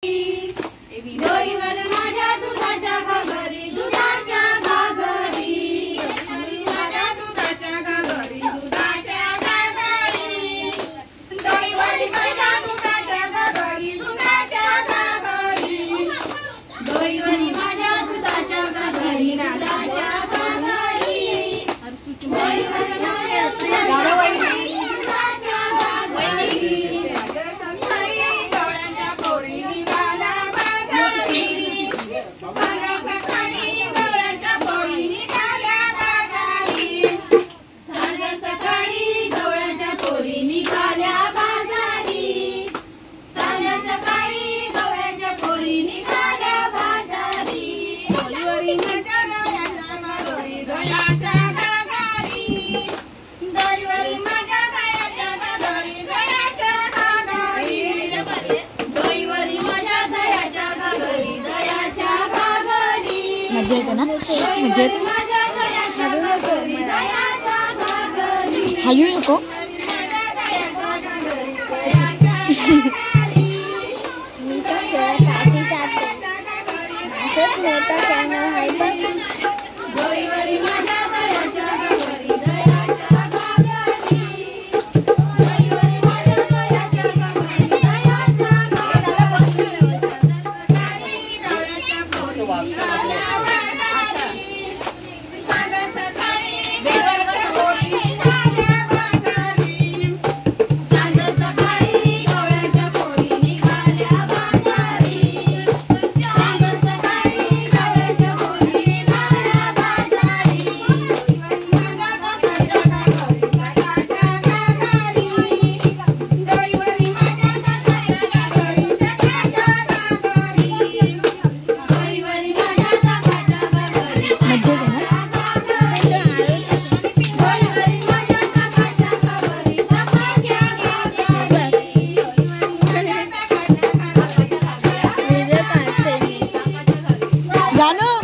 दोईवर माझ्या दुधाच्या घागरी, दुधाच्या घागरी, माझ्या दुधाच्या घागरी, दुधाच्या घागरी, दोईवर माझ्या दुधाच्या घागरी, दुधाच्या घागरी, दोईवर माझ्या दुधाच्या घागरी, दुधाच्या घागरी, दोईवर माझ्या दुधाच्या घागरी, दुधाच्या घागरी, हलू नको मी तो काठी जाते असंच मोठा चॅनल आहे पण गाणं